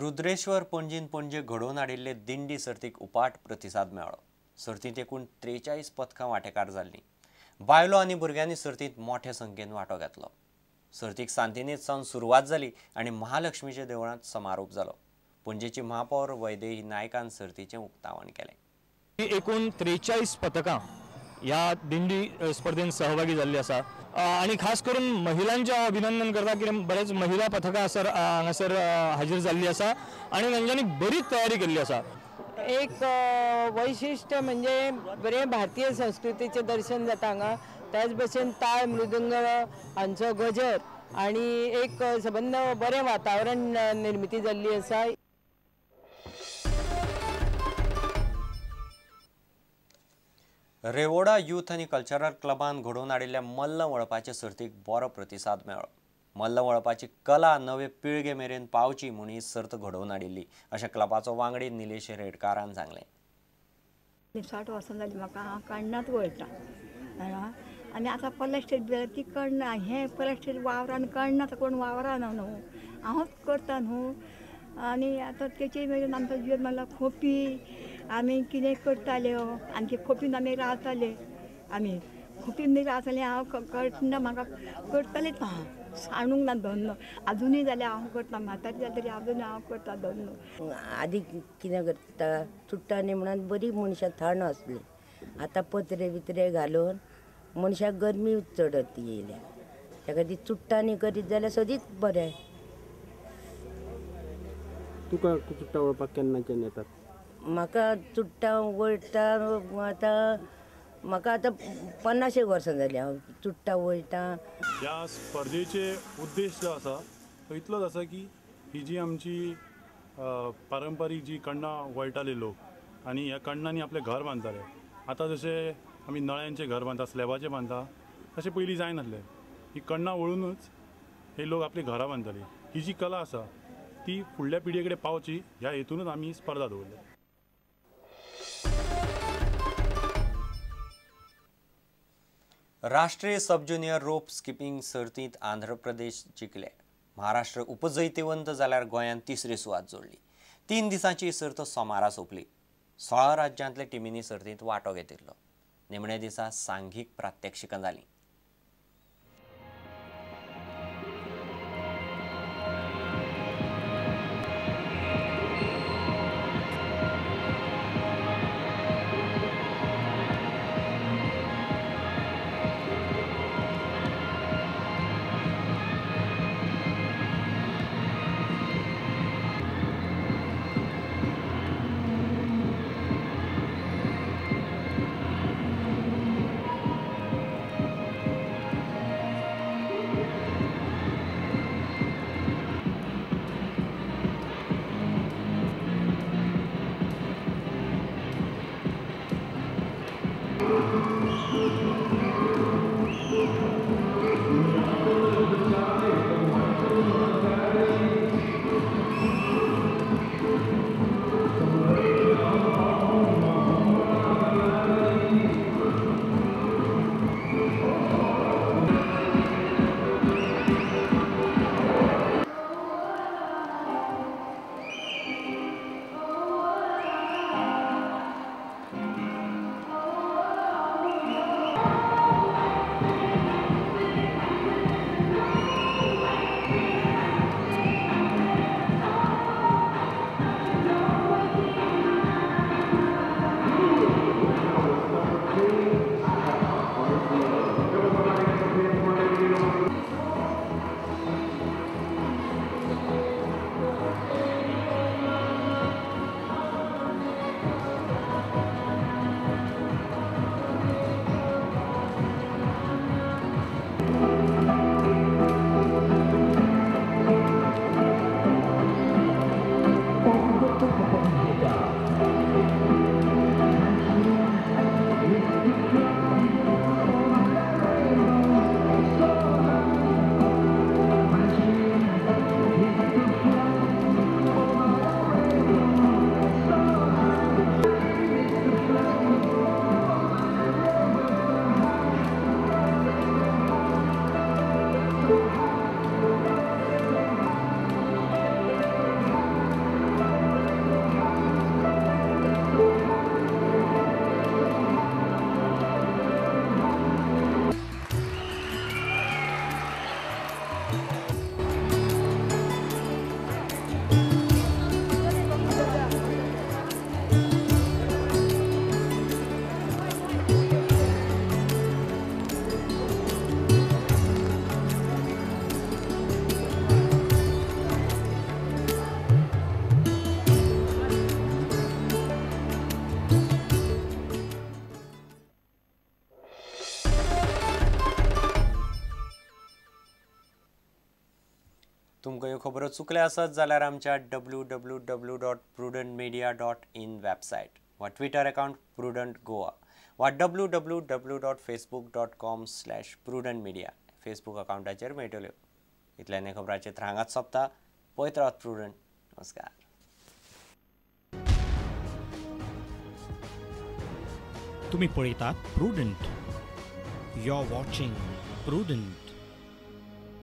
रुद्रेश्वर पणजीन पणजे घडोवन हाडिल्ले दिंडी सर्तीक उपाट प्रतिसाद मेळ्ळो। सर्तींत एकूण 43 पथकां वांटेकार जाल्लीं। बायलो आनी भुरग्यांनी सर्तींत मोठ्या संख्येन वांटो घेतलो। सर्तीक सांतिनेज सावन सुरवात जाली आनी महालक्ष्मीच्या देवळांत समारोप जालो। पणजेची महापौर वैदेही नायकान सर्तीचें उक्तावण केलें। एकूण 43 पथकां ह्या दिंडी स्पर्धेत सहभागी जाल्ली आसा आणि खास करून महिलांचे अभिनंदन करता कित्याक बरेच महिला पथकां हांगासर हाजीर जाल्ली आसा आणि तांच्यांनी बरीच तयारी केल्ली आसा। एक वैशिष्ट्य म्हणजे बरे भारतीय संस्कृतीचे दर्शन जाता हांगा। त्याच भशेन ताळ मृदंग हांचो गजर आणि एक संबंद बरें वातावरण निर्मिती जाल्ली आसा। रेवोडा यूथ आनी कल्चरल क्लबान घडोवन हाडिल्ल्या मल्ल वळपाचे सर्तीक बरो प्रतिसाद मेळ्ळो। मल्ल वळपाची कला नवे पिळगे मेरेन पावची म्हूण ही सर्त घडोवन हाडिल्ली अशें क्लबाचो वांगडी निलेश रेडकारान सांगलें। 60 वर्सां जालीं म्हाका हांव कण्णांत वळटा आनी आतां प्लास्टीक ती कण्णां हें प्लास्टीक वावरान कण्णां कोण वावराना न्हू हांवूच करता न्हू आनी आतां तेचे मेरेन आमचो जीव म्हणल्यार खोपी आमी कितें करताल्यो आनी ते खोपीन आमी रावताले आमी खोपीन रावताले हांव कण्णां म्हाका करतालेच हांव सांडूंक ना धन्नो आजुनूय जाल्यार हांव करता म्हातारी जाल्यार तरी आजुनूय हांव करता धन्नो। आदी कितें करता चुट्टांनी म्हणून बरी मनशां थंड आसली आतां पत्रे बित्रे घालून मनशाक गरमी चडत येयल्या ताका ती चुट्टांनी करीत जाल्यार सदींच बरें। तुका चुट्टां वळपाक केन्नाच्यान येतात? म्हाका चुट्टां वळटा म्हाका आतां 50 वर्सां जालीं हांव चुट्टां वळटा। ह्या स्पर्धेचे उद्देश जो आसा तो इतलोच आसा की ही जी आमची पारंपारीक जी कण्णां वळटाले लोक आनी ह्या कण्णांनी आपलें घर बांदताले। आतां जशें आमी नळ्यांचें घर बांदता स्लॅबाचें बांदता तशें पयलीं जायनासलें। ही कण्णां वळूनच हे लोक आपली घरां बांदताले। ही जी कला आसा ती फुडल्या पिळगे कडेन पावची ह्या हेतूनच आमी स्पर्धा दवरल्या। राष्ट्रीय सब ज्युनियर रोप स्किपिंग सर्तींत आंध्र प्रदेश जिखले। महाराष्ट्र उपजैतिवंत जाल्यार गोंयान तिसरी सुवात जोडली। 3 दिसांची सर्त सोमारा सोंपली। 16 राज्यांतल्या टिमींनी सर्तींत वांटो घेतिल्लो। निमणे दिसा सांघीक प्रात्यक्षिकां जालीं। तुमकां ह्यो खबरो चुकल्या आसत जाल्यार आमच्या www.prudentmedia.in वेबसायट वा ट्विटर अकाउंट प्रुडंट गोवा वा www.facebook.com/prudentmedia फेसबूक अकाउंटाचेर मेळटल्यो. इतल्यान हे खबरांचेर हांगाच सोंपता. पळयत रावत प्रुडंट. नमस्कार. तुम्ही पळयतात prudent. You are watching prudent.